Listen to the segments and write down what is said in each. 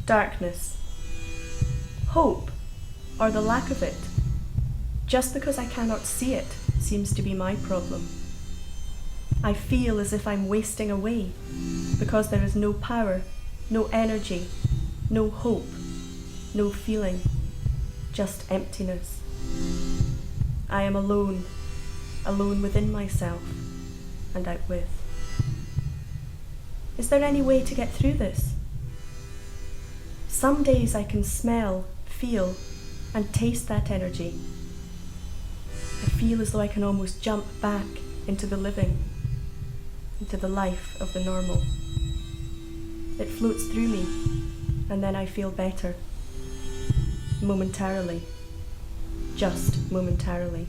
Darkness. Hope, or the lack of it. Just because I cannot see it seems to be my problem. I feel as if I'm wasting away because there is no power, no energy, no hope, no feeling, just emptiness. I am alone, alone within myself and out with. Is there any way to get through this? Some days I can smell, feel, and taste that energy. I feel as though I can almost jump back into the living, into the life of the normal. It floats through me, and then I feel better. Momentarily. Just momentarily.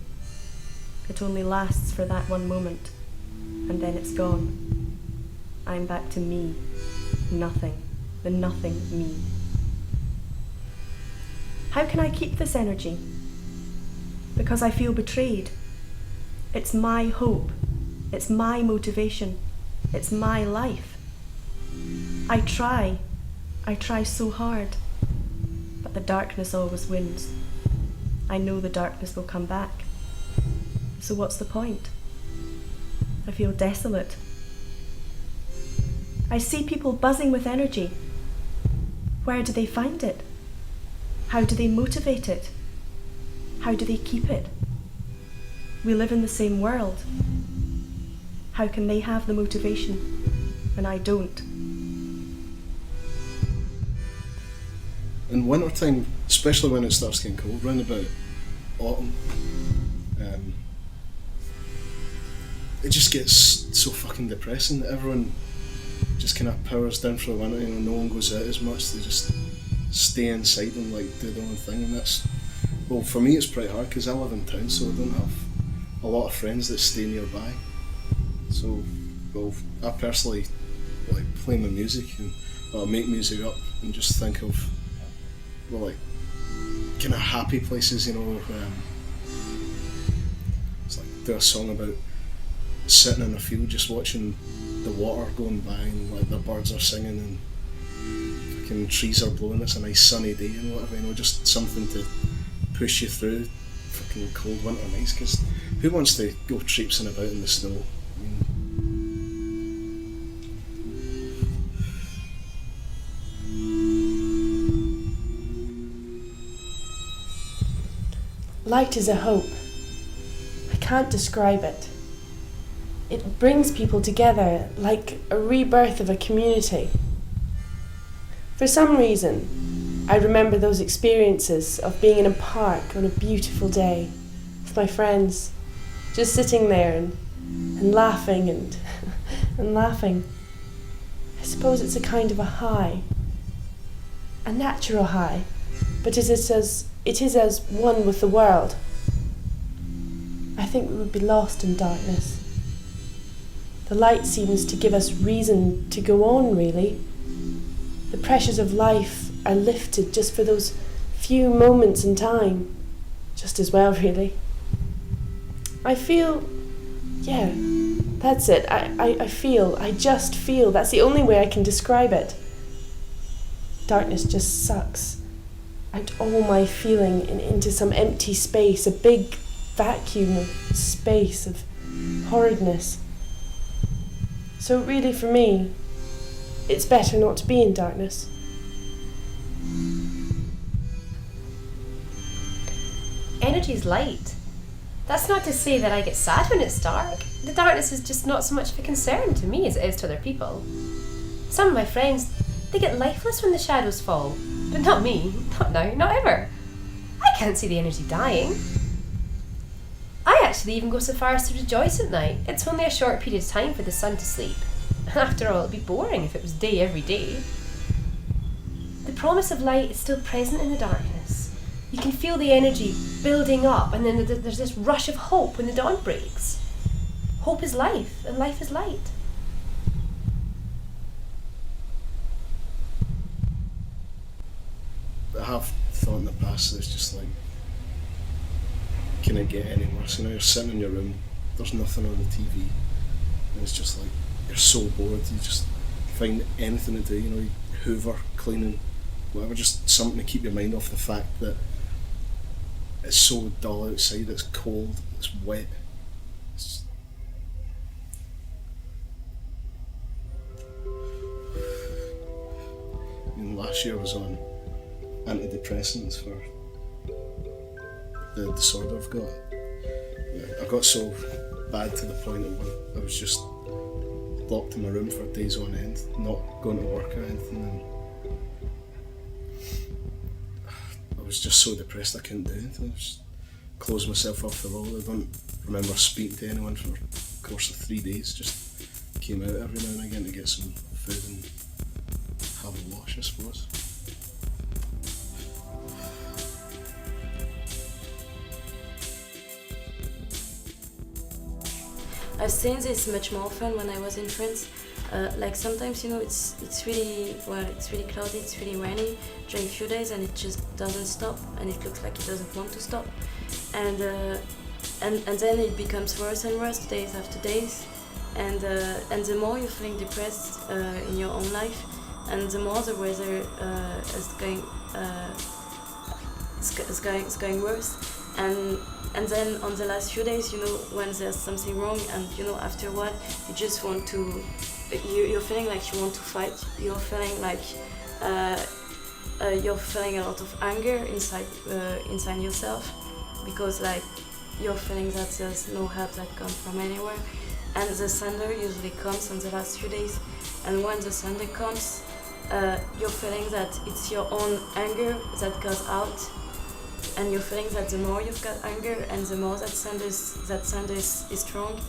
It only lasts for that one moment, and then it's gone. I'm back to me. Nothing. The nothing me. How can I keep this energy? Because I feel betrayed. It's my hope. It's my motivation. It's my life. I try so hard, but the darkness always wins. I know the darkness will come back. So what's the point? I feel desolate. I see people buzzing with energy. Where do they find it? How do they motivate it? How do they keep it? We live in the same world. How can they have the motivation when I don't? In winter time, especially when it starts getting cold, round about autumn, it just gets so fucking depressing that everyone just kind of powers down for the winter. You know, no one goes out as much. They just stay inside and like do their own thing, and that's, well, for me it's pretty hard because I live in town, so I don't have a lot of friends that stay nearby. So, well, I personally like play my music and make music up and just think of, well, like kind of happy places, you know. It's like do a song about sitting in a field just watching the water going by and like the birds are singing and fucking trees are blowing. It's a nice sunny day and whatever, you know, just something to push you through fucking cold winter nights, because who wants to go traipsing about in the snow? I mean, light is a hope. I can't describe it. It brings people together like a rebirth of a community. For some reason, I remember those experiences of being in a park on a beautiful day with my friends, just sitting there and laughing and and laughing. I suppose it's a kind of a high, a natural high, but it is as one with the world. I think we would be lost in darkness. The light seems to give us reason to go on, really. The pressures of life are lifted just for those few moments in time. Just as well, really. I feel, yeah, that's it. I just feel. That's the only way I can describe it. Darkness just sucks out all my feeling into some empty space, a big vacuum of space, of horridness. So really, for me, it's better not to be in darkness. Energy's light. That's not to say that I get sad when it's dark. The darkness is just not so much of a concern to me as it is to other people. Some of my friends, they get lifeless when the shadows fall, but not me, not now, not ever. I can't see the energy dying. I actually even go so far as to rejoice at night. It's only a short period of time for the sun to sleep. After all, it'd be boring if it was day every day. The promise of light is still present in the darkness. You can feel the energy building up, and then there's this rush of hope when the dawn breaks. Hope is life, and life is light. I have thought in the past that it's just like, can it get any worse? You know, you're sitting in your room, there's nothing on the TV, and it's just like, you're so bored, you just find anything to do, you know, you hoover, cleaning, whatever, just something to keep your mind off the fact that it's so dull outside, it's cold, it's wet. It's... I mean, last year I was on antidepressants for the disorder I've got. I got so bad to the point of when I was just locked in my room for days on end, not going to work or anything, and I was just so depressed I couldn't do anything. I just closed myself off the world. I don't remember speaking to anyone for the course of 3 days, just came out every now and again to get some food and have a wash, I suppose. I've seen this much more often when I was in France. Like sometimes, you know, it's really cloudy, it's really rainy during a few days, and it just doesn't stop, and it looks like it doesn't want to stop, and then it becomes worse and worse days after days, and the more you're feeling depressed in your own life, and the more the weather is going worse. And then on the last few days, you know, when there's something wrong, and you know, after a while, you just want to, you're feeling like you want to fight. You're feeling like you're feeling a lot of anger inside yourself, because like you're feeling that there's no help that comes from anywhere, and the thunder usually comes on the last few days, and when the thunder comes, you're feeling that it's your own anger that goes out. And you're feeling that the more you've got anger, and the more that thunder is strong,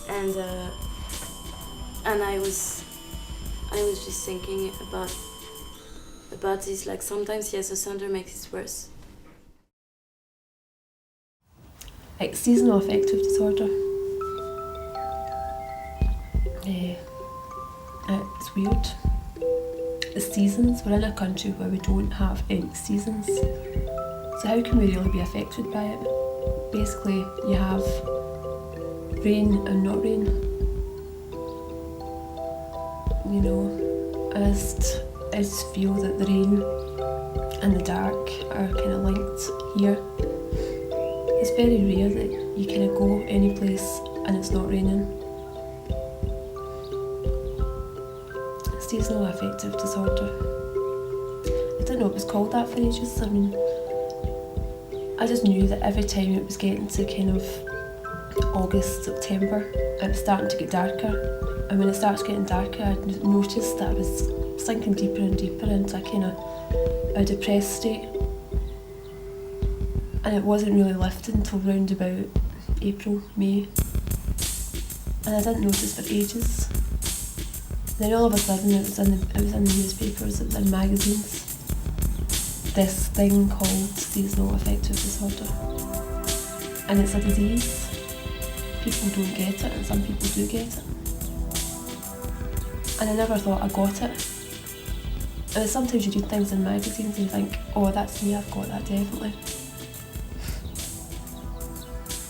and I was just thinking about this. Like sometimes, yes, the thunder makes it worse. Like seasonal affective disorder. It's weird. The seasons. We're in a country where we don't have any seasons. So how can we really be affected by it? Basically, you have rain and not rain. You know, I just feel that the rain and the dark are kind of linked here. It's very rare that you kind of go any place and it's not raining. Seasonal affective disorder. I didn't know it was called that for ages. I mean, I just knew that every time it was getting to kind of August, September, it was starting to get darker. And when it starts getting darker, I noticed that I was sinking deeper and deeper into a kind of a depressed state. And it wasn't really lifting until round about April, May. And I didn't notice for ages. Then all of a sudden it was in the newspapers, it was in magazines. This thing called seasonal affective disorder, and it's a disease. People don't get it, and some people do get it, and I never thought I got it. And sometimes you read things in magazines and you think, oh, that's me, I've got that definitely.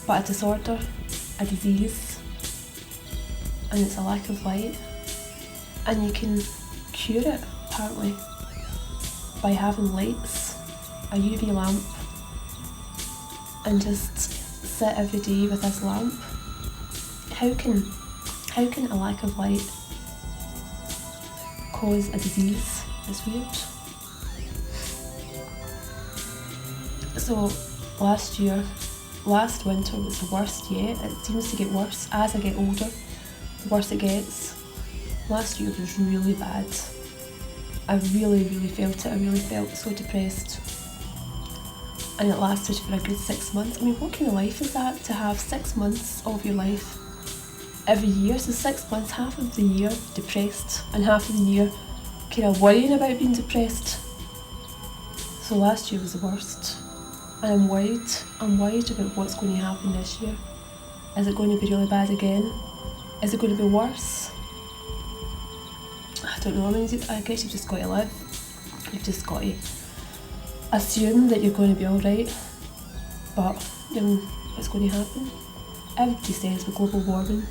But a disorder, a disease, and it's a lack of light, and you can cure it apparently by having lights, a UV lamp, and just sit every day with this lamp. How can a lack of light cause a disease? It's weird. So last winter was the worst yet. It seems to get worse as I get older, the worse it gets. Last year was really bad. I really felt it. I really felt so depressed. And it lasted for a good 6 months. I mean, what kind of life is that, to have 6 months of your life every year? So 6 months, half of the year depressed, and half of the year kind of worrying about being depressed. So last year was the worst. And I'm worried about what's going to happen this year. Is it going to be really bad again? Is it going to be worse? I don't know. I mean, I guess you've just got to live. You've just got to assume that you're going to be alright. But what's going to happen? Everybody says with global warming,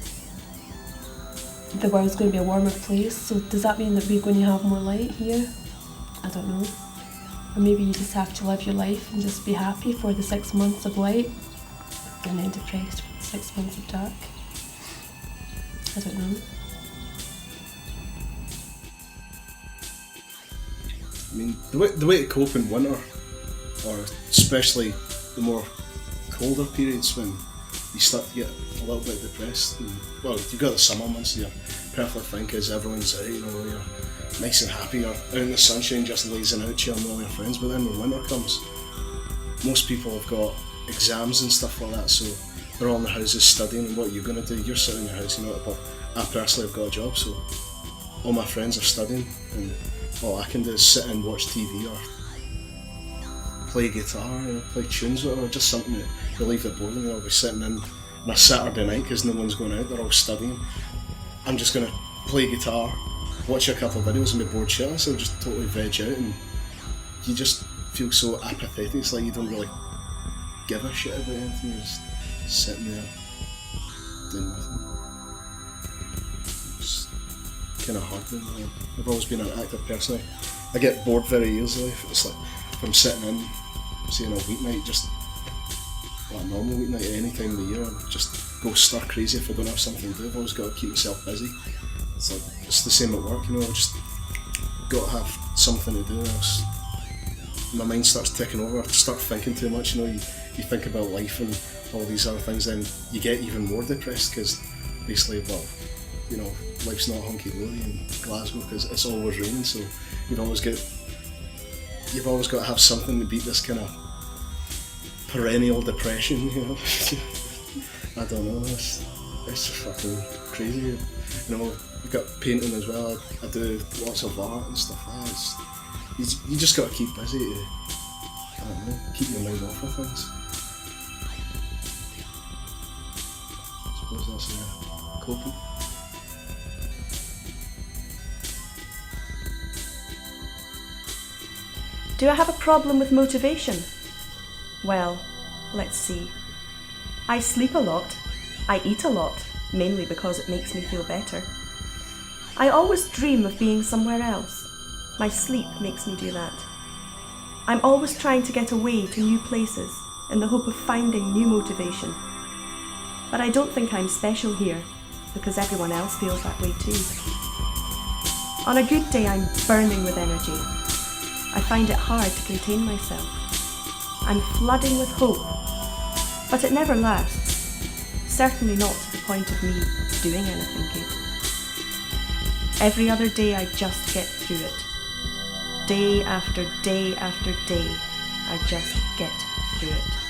the world's going to be a warmer place. So does that mean that we're going to have more light here? I don't know. Or maybe you just have to live your life and just be happy for the 6 months of light and then depressed for the 6 months of dark. I don't know. I mean, the way to cope in winter, or especially the more colder periods when you start to get a little bit depressed. And, well, you've got the summer months, your perfect thing is everyone's out, you're nice and happy, you're out in the sunshine just lazing out, chilling with all your friends. But then when winter comes, most people have got exams and stuff like that, so they're all in their houses studying. And what you're going to do, you're sitting in your house, but I personally have got a job, so all my friends are studying, and all I can do is sit and watch TV or play guitar, play tunes, or just something to relieve the boredom. I'll be sitting in on a Saturday night because no one's going out, they're all studying. I'm just going to play guitar, watch a couple of videos and be bored shitless. I'll just totally veg out, and you just feel so apathetic. It's like you don't really give a shit about anything, you're just sitting there doing nothing. It's kind of hard. I've always been an active person. I get bored very easily. It's like if I'm sitting in, say on a weeknight, just a normal weeknight at any time of the year, I just go stir crazy if I don't have something to do. I've always got to keep myself busy. It's the same at work, I've just got to have something to do, else my mind starts ticking over. I start thinking too much, you think about life and all these other things, then you get even more depressed because basically, life's not hunky-dory in Glasgow because it's always raining, so you've always got to have something to beat this kind of perennial depression, I don't know, it's just fucking crazy. We've got painting as well. I do lots of art and stuff like that. You just got to keep busy to, I don't know, keep your mind off of things. I suppose that's coping. Do I have a problem with motivation? Well, let's see. I sleep a lot. I eat a lot, mainly because it makes me feel better. I always dream of being somewhere else. My sleep makes me do that. I'm always trying to get away to new places in the hope of finding new motivation. But I don't think I'm special here, because everyone else feels that way too. On a good day, I'm burning with energy. I find it hard to contain myself. I'm flooding with hope, but it never lasts. Certainly not to the point of me doing anything good. Every other day I just get through it. Day after day after day, I just get through it.